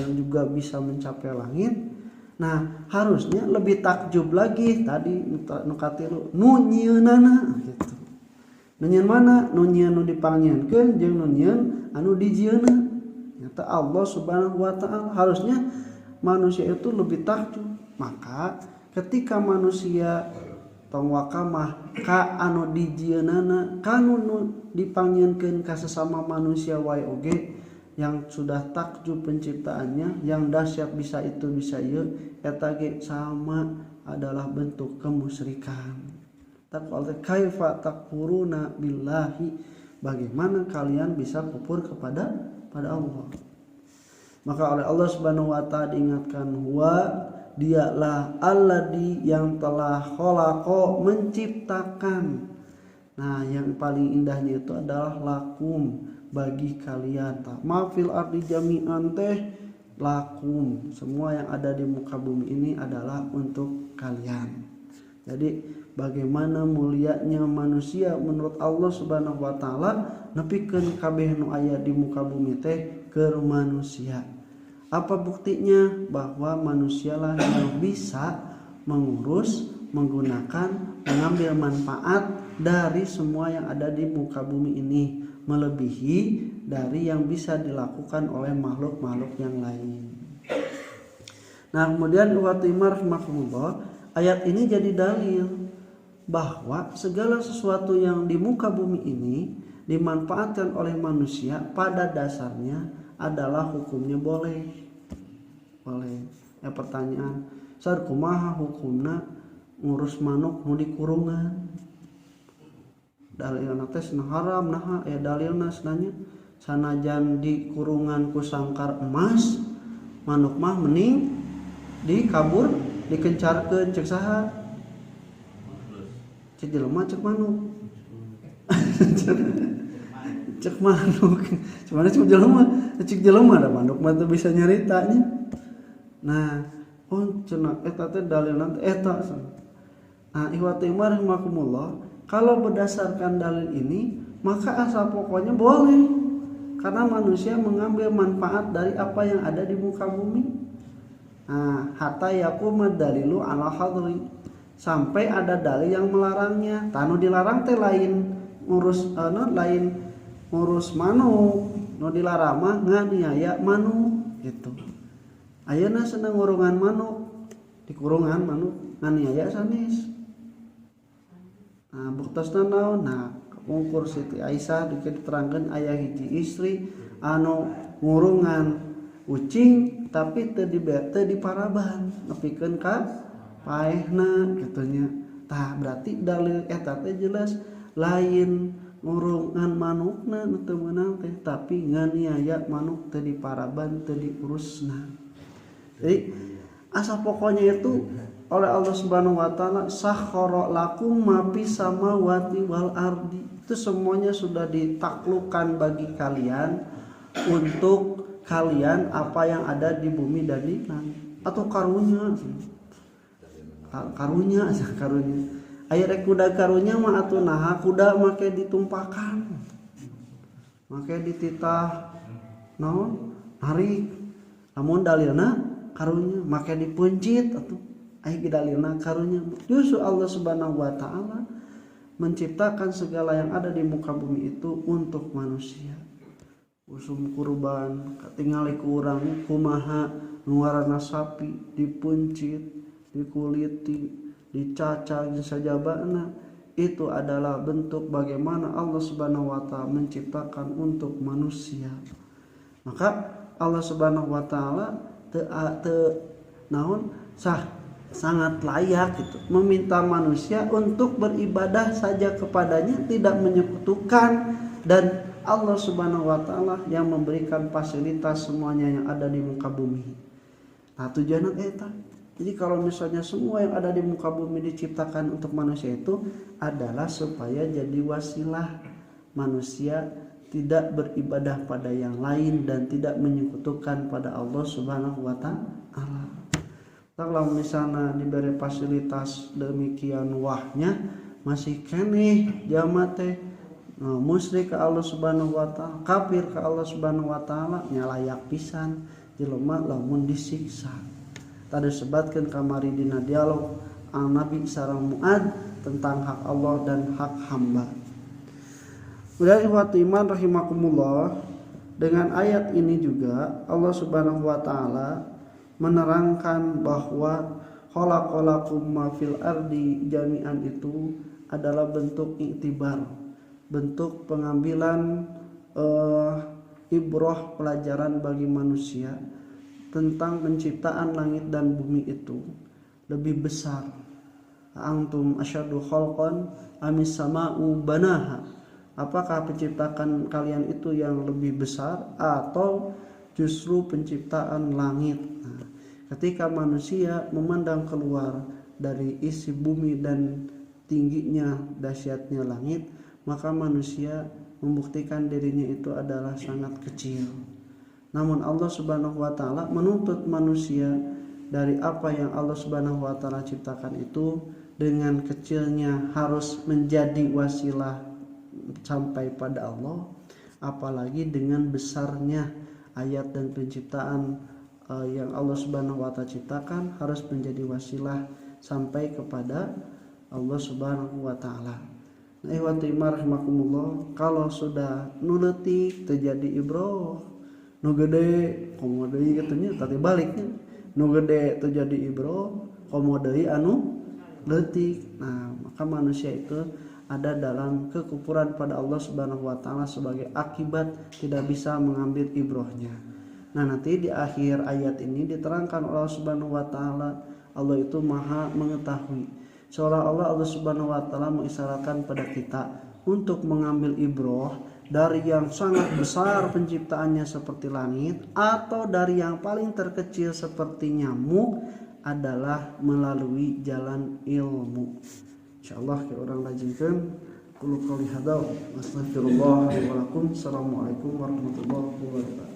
yang juga bisa mencapai langit. Nah harusnya lebih takjub lagi tadi nukatilu nu nyieunana gitu. Nu nyieun mana? Nu nyieun nu dipangieunkeun jeung nu nyieun anu dijieunna. Nyata Allah Subhanahu wa taala. Harusnya manusia itu lebih takjub. Maka ketika manusia tong wakamah ka anu dijieunana kanu nu dipangieunkeun ka sesama manusia wae oge yang sudah takjub penciptaannya, yang dahsyat bisa itu bisa ieu, eta ge sama adalah bentuk kemusyrikan. Taqul kaifa takfuruna billahi, bagaimana kalian bisa kufur kepada Allah. Maka oleh Allah Subhanahu wa taala diingatkan, huwa dialah alladzi yang telah khalaqa menciptakan. Nah yang paling indahnya itu adalah lakum, bagi kalian. Mafil ardi jami'an teh lakum, semua yang ada di muka bumi ini adalah untuk kalian. Jadi bagaimana mulianya manusia menurut Allah Subhanahu wa taala nepikeun kabeh nu aya di muka bumi teh keur manusia. Apa buktinya? Bahwa manusialah yang bisa mengurus, menggunakan, mengambil manfaat dari semua yang ada di muka bumi ini, melebihi dari yang bisa dilakukan oleh makhluk-makhluk yang lain. Nah kemudian uwatimar rahimahullah, ayat ini jadi dalil bahwa segala sesuatu yang di muka bumi ini dimanfaatkan oleh manusia pada dasarnya adalah hukumnya boleh. Ya pertanyaan, sar kumaha hukumna ngurus manuk nu di kurungan? Dalilna teh haram, nah ya dalilna sebenarnya sanajan di kurungan ku sangkar emas, manuk mah mending dikabur dikencarkeun cek saha? Cek jelema cek manuk. Cek manuk. Cuman cek jelema ada manuk mah teu bisa nyaritanya. Nah, cenah eta teh dalilna eta. Nah, ikhwati rahimakumullah, kalau berdasarkan dalil ini, maka asal pokoknya boleh. Karena manusia mengambil manfaat dari apa yang ada di muka bumi. Nah, hatta yaquma dalilu ala hadri. Sampai ada dalil yang melarangnya. Tanu dilarang teh lain ngurus manuk. Nu dilarang mah nganiaya manuk gitu. Ayeuna seneng ngurungan manuk, di kurungan manuk nganiaya sanes. Nah, buktasna naon? Nah, ungkur Siti Aisyah diterangkeun aya hiji istri anu ngurungan ucing tapi teu diparaban, nepikeun ka paehna kitu. Tah berarti dalil eta teh jelas lain ngurungan manukna nu teu meunang teh, tapi nganiaya manuk teu diparaban, teu diurusna. Jadi asal pokoknya itu oleh Allah Subhanahu wa taala sakhara lakum ma fis samawati wal ardi. Itu semuanya sudah ditaklukkan bagi kalian, untuk kalian apa yang ada di bumi dan di langit. Atau karunya. Aya rek kuda karunya mah atuh naha kuda make ditumpakan. Make dititah naon? Narik. Namun dalilna karunya make dipencit atuh aya dalilna karunya. Justru Allah Subhanahu wa taala menciptakan segala yang ada di muka bumi itu untuk manusia. Usum kurban katingali ku urang kumaha nuarana sapi dipencit, dikuliti, dicacah sajabana, itu adalah bentuk bagaimana Allah Subhanahu wa taala menciptakan untuk manusia. Maka Allah Subhanahu wa taala sangat layak gitu meminta manusia untuk beribadah saja kepadanya, tidak menyekutukan, dan Allah Subhanahu wa taala yang memberikan fasilitas semuanya yang ada di muka bumi. Nah tujuannya eta. Jadi kalau misalnya semua yang ada di muka bumi diciptakan untuk manusia itu adalah supaya jadi wasilah manusia tidak beribadah pada yang lain dan tidak menyekutukan pada Allah Subhanahu wa taala. Kalau misalnya diberi fasilitas demikian wahnya masih keneh jama teh musyrik ke Allah Subhanahu wa taala, kafir ke Allah Subhanahu wa taala, nya layak pisan jelema lamun disiksa. Tadi sebatkeun kamari dina dialog Nabi sareng Muad tentang hak Allah dan hak hamba. Udah ikhwati iman rahimakumullah, dengan ayat ini juga Allah Subhanahu wa taala menerangkan bahwa khalaqalakum ma fil ardi jami'an itu adalah bentuk iktibar, bentuk pengambilan ibrah, pelajaran bagi manusia tentang penciptaan langit dan bumi itu lebih besar. Antum asyaddu khalqan amis sama'u banaha, apakah penciptaan kalian itu yang lebih besar atau justru penciptaan langit? Nah, ketika manusia memandang keluar dari isi bumi dan tingginya dahsyatnya langit, maka manusia membuktikan dirinya itu adalah sangat kecil. Namun Allah Subhanahu wa taala menuntut manusia dari apa yang Allah Subhanahu wa taala ciptakan itu dengan kecilnya harus menjadi wasilah sampai pada Allah, apalagi dengan besarnya ayat dan penciptaan yang Allah Subhanahu wa taala ciptakan harus menjadi wasilah sampai kepada Allah Subhanahu wa taala. Nah, ihwati rahimakumullah, kalau sudah nu leutik terjadi ibrah, nu gede komo deui kitu nya, tadi baliknya nu gede terjadi ibrah komo deui anu leutik. Nah, maka manusia itu ada dalam kekufuran pada Allah Subhanahu wa taala sebagai akibat tidak bisa mengambil ibrahnya. Nah, nanti di akhir ayat ini diterangkan Allah Subhanahu wa taala, Allah itu Maha mengetahui. Seolah-olah Allah Subhanahu wa taala mengisyaratkan pada kita untuk mengambil ibrah dari yang sangat besar penciptaannya seperti langit atau dari yang paling terkecil seperti nyamuk adalah melalui jalan ilmu. Insyaallah kita orang rajinkeun qul qouli hadza wa astaghfirullah wa lakum. Assalamualaikum warahmatullahi wabarakatuh.